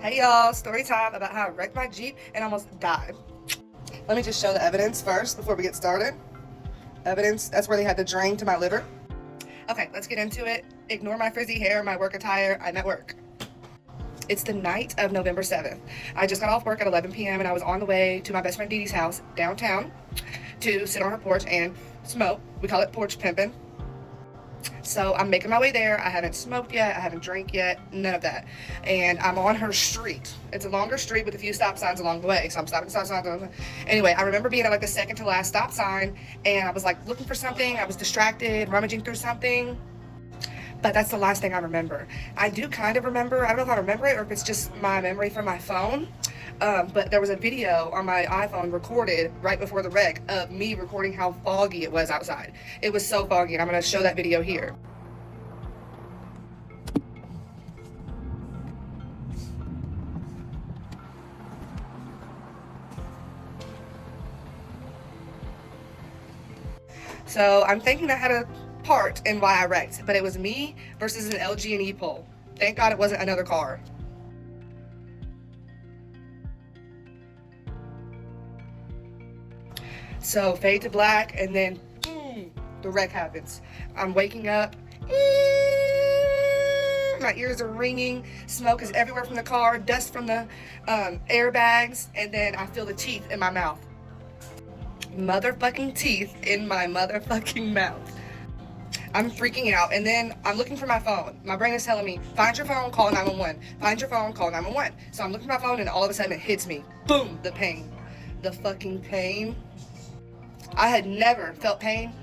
Hey y'all, story time about how I wrecked my Jeep and almost died. Let me just show the evidence first before we get started. Evidence, that's where they had the drain to my liver. Okay, let's get into it. Ignore my frizzy hair, my work attire, I'm at work. It's the night of November 7th. I just got off work at 11 p.m. and I was on the way to my best friend Dee Dee's house downtown to sit on her porch and smoke. We call it porch pimping. So I'm making my way there. I haven't smoked yet. I haven't drank yet. None of that. And I'm on her street. It's a longer street with a few stop signs along the way. So I'm stopping stop signs. Anyway, I remember being at like the second to last stop sign and I was like looking for something. I was distracted, rummaging through something. But that's the last thing I remember. I do kind of remember. I don't know if I remember it or if it's just my memory from my phone. But there was a video on my iPhone recorded right before the wreck of me recording how foggy it was outside. It was so foggy, and I'm going to show that video here. So I'm thinking that had a part in why I wrecked, but it was me versus an LG&E pole. Thank God it wasn't another car. So fade to black, and then boom, the wreck happens. I'm waking up. My ears are ringing. Smoke is everywhere from the car, dust from the airbags, and then I feel the teeth in my mouth. Motherfucking teeth in my motherfucking mouth. I'm freaking out, and then I'm looking for my phone. My brain is telling me, find your phone, call 911. Find your phone, call 911. So I'm looking for my phone, and all of a sudden it hits me. Boom, the pain. The fucking pain. I had never felt pain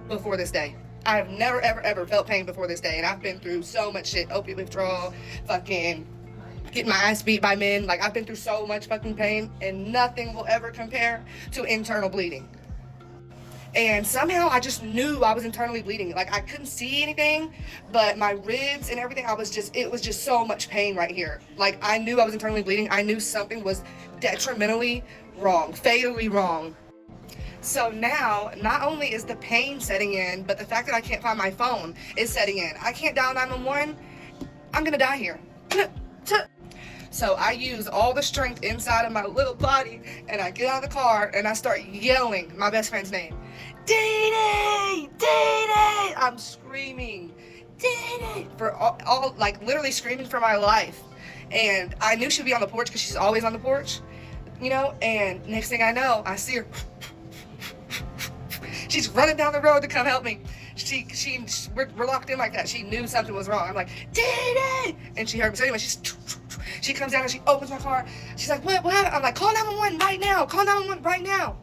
before this day. I have never, ever, ever felt pain before this day, and I've been through so much shit. Opiate withdrawal, fucking getting my ass beat by men. Like, I've been through so much fucking pain, and nothing will ever compare to internal bleeding. And somehow I just knew I was internally bleeding. Like, I couldn't see anything, but my ribs and everything, it was just so much pain right here. Like, I knew I was internally bleeding. I knew something was detrimentally wrong, fatally wrong. So now, not only is the pain setting in, but the fact that I can't find my phone is setting in. I can't dial 911. I'm gonna die here. So I use all the strength inside of my little body, and I get out of the car and I start yelling my best friend's name. Dee Dee! Dee Dee! I'm screaming, Dee Dee! For all, like literally screaming for my life. And I knew she'd be on the porch because she's always on the porch, you know, and next thing I know, I see her. She's running down the road to come help me. We're locked in like that. She knew something was wrong. I'm like, Dee Dee! And she heard me. So anyway, she comes down and she opens my car. She's like, what happened? I'm like, call 911 right now. Call 911 right now.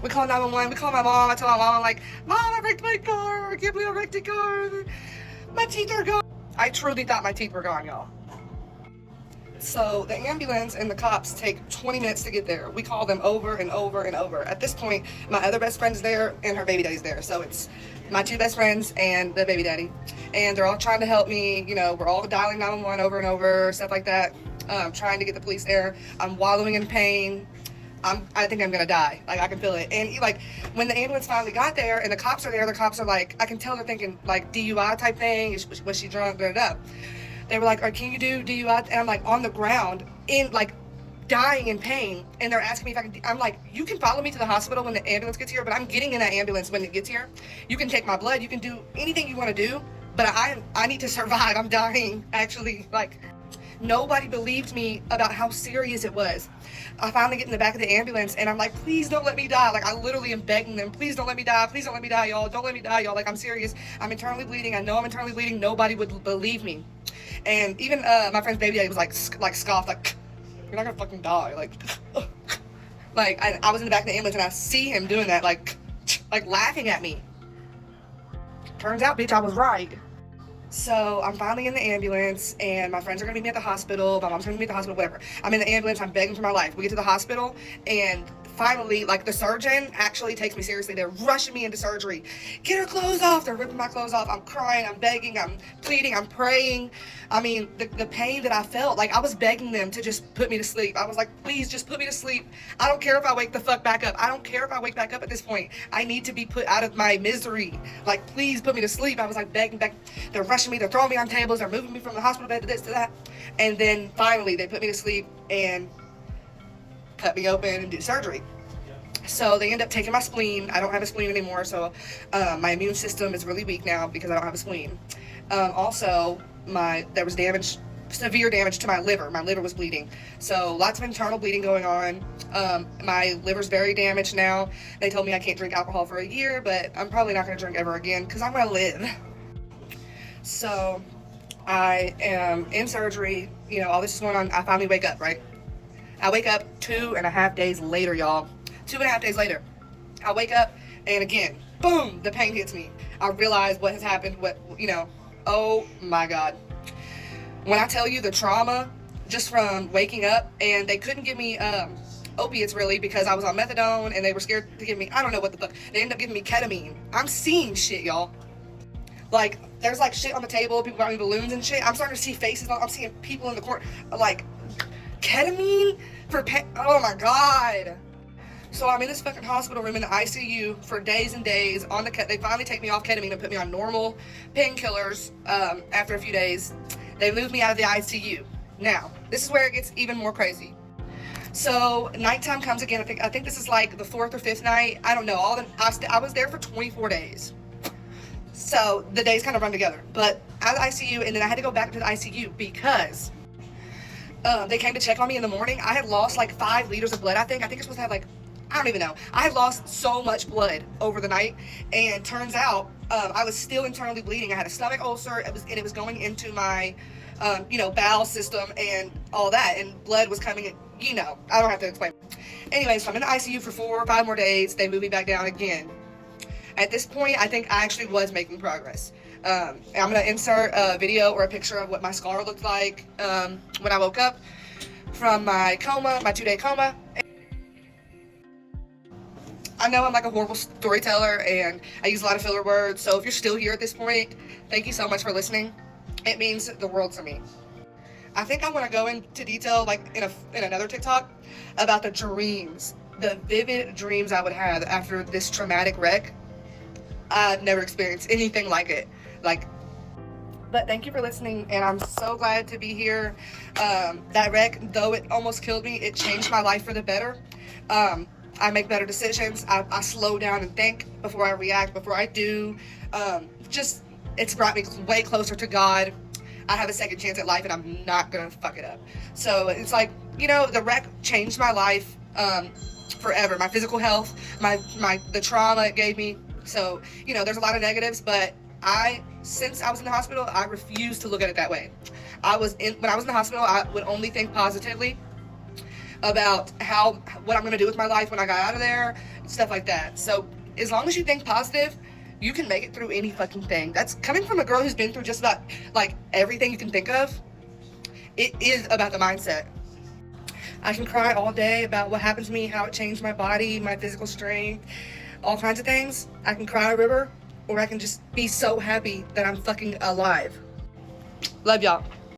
We call 911. We call my mom. I tell my mom, I'm like, Mom, I wrecked my car. I can't believe I wrecked a car. My teeth are gone. I truly thought my teeth were gone, y'all. So the ambulance and the cops take 20 minutes to get there. We call them over and over and over. At this point, my other best friend's there and her baby daddy's there. So it's my two best friends and the baby daddy. And they're all trying to help me. You know, we're all dialing 911 over and over, stuff like that. Trying to get the police there. I'm wallowing in pain. I think I'm gonna die. Like, I can feel it. And like, when the ambulance finally got there and the cops are there, the cops are like, I can tell they're thinking like DUI type thing. Was she drunk? Da, da, da. They were like, can you do DUI? And I'm like on the ground in like dying in pain. And they're asking me if I can, I'm like, you can follow me to the hospital when the ambulance gets here, but I'm getting in that ambulance when it gets here. You can take my blood. You can do anything you want to do, but I need to survive. I'm dying. Actually, like, nobody believed me about how serious it was. I finally get in the back of the ambulance and I'm like, please don't let me die. Like, I literally am begging them, please don't let me die. Please don't let me die, y'all. Don't let me die, y'all. Like, I'm serious. I'm internally bleeding. I know I'm internally bleeding. Nobody would believe me. And even my friend's baby daddy was like scoffed, like, you're not gonna fucking die. Like, like I was in the back of the ambulance and I see him doing that, like laughing at me. Turns out, bitch, I was right. So I'm finally in the ambulance and my friends are gonna meet me at the hospital. My mom's gonna meet me at the hospital, whatever. I'm in the ambulance, I'm begging for my life. We get to the hospital and finally, like, the surgeon actually takes me seriously. They're rushing me into surgery. Get her clothes off. They're ripping my clothes off. I'm crying. I'm begging. I'm pleading. I'm praying. I mean, the pain that I felt, like, I was begging them to just put me to sleep. I was like, please just put me to sleep. I don't care if I wake the fuck back up. I don't care if I wake back up at this point. I need to be put out of my misery. Like, please put me to sleep. I was like begging back. They're rushing me. They're throwing me on tables. They're moving me from the hospital bed to this to that. And then finally they put me to sleep and cut me open and do surgery. So they end up taking my spleen. I don't have a spleen anymore, so my immune system is really weak now because I don't have a spleen. Also, there was severe damage to my liver. My liver was bleeding. So lots of internal bleeding going on. My liver's very damaged now. They told me I can't drink alcohol for a year, but I'm probably not going to drink ever again because I'm going to live. So I am in surgery. You know, all this is going on. I finally wake up, right? I wake up 2.5 days later, y'all. 2.5 days later. I wake up and again, boom, the pain hits me. I realize what has happened, oh my God. When I tell you the trauma just from waking up, and they couldn't give me opiates really because I was on methadone and they were scared to give me, I don't know what the fuck. They ended up giving me ketamine. I'm seeing shit, y'all. Like, there's like shit on the table, people got me balloons and shit. I'm starting to see faces. I'm seeing people in the court, like, ketamine for pain. Oh my God. So I'm in this fucking hospital room in the ICU for days and days on they finally take me off ketamine and put me on normal painkillers after a few days. They moved me out of the ICU. Now, this is where it gets even more crazy. So nighttime comes again. I think this is like the 4th or 5th night. I don't know. I was there for 24 days. So the days kind of run together. But out of the ICU, and then I had to go back to the ICU because they came to check on me in the morning. I had lost like 5 liters of blood, I think. I think you're supposed to have like, I don't even know. I had lost so much blood over the night, and turns out I was still internally bleeding. I had a stomach ulcer, it was going into my, bowel system and all that, and blood was coming in, I don't have to explain. Anyway, so I'm in the ICU for 4 or 5 more days. They move me back down again. At this point, I think I actually was making progress. I'm going to insert a video or a picture of what my scar looked like when I woke up from my coma, my 2-day coma. I know I'm like a horrible storyteller and I use a lot of filler words, so if you're still here at this point, thank you so much for listening. It means the world to me. I think I want to go into detail, like in another TikTok, about the dreams, the vivid dreams I would have after this traumatic wreck. I've never experienced anything like it. But thank you for listening, and I'm so glad to be here. That wreck, though it almost killed me, it changed my life for the better. I make better decisions. I slow down and think before I react, before I do. It's brought me way closer to God. I have a second chance at life and I'm not gonna fuck it up. So it's like, the wreck changed my life forever. My physical health, the trauma it gave me. So, there's a lot of negatives, but since I was in the hospital, I refused to look at it that way. When I was in the hospital, I would only think positively about what I'm gonna do with my life when I got out of there, stuff like that. So as long as you think positive, you can make it through any fucking thing. That's coming from a girl who's been through just about like everything you can think of. It is about the mindset. I can cry all day about what happened to me, how it changed my body, my physical strength, all kinds of things. I can cry a river, or I can just be so happy that I'm fucking alive. Love y'all.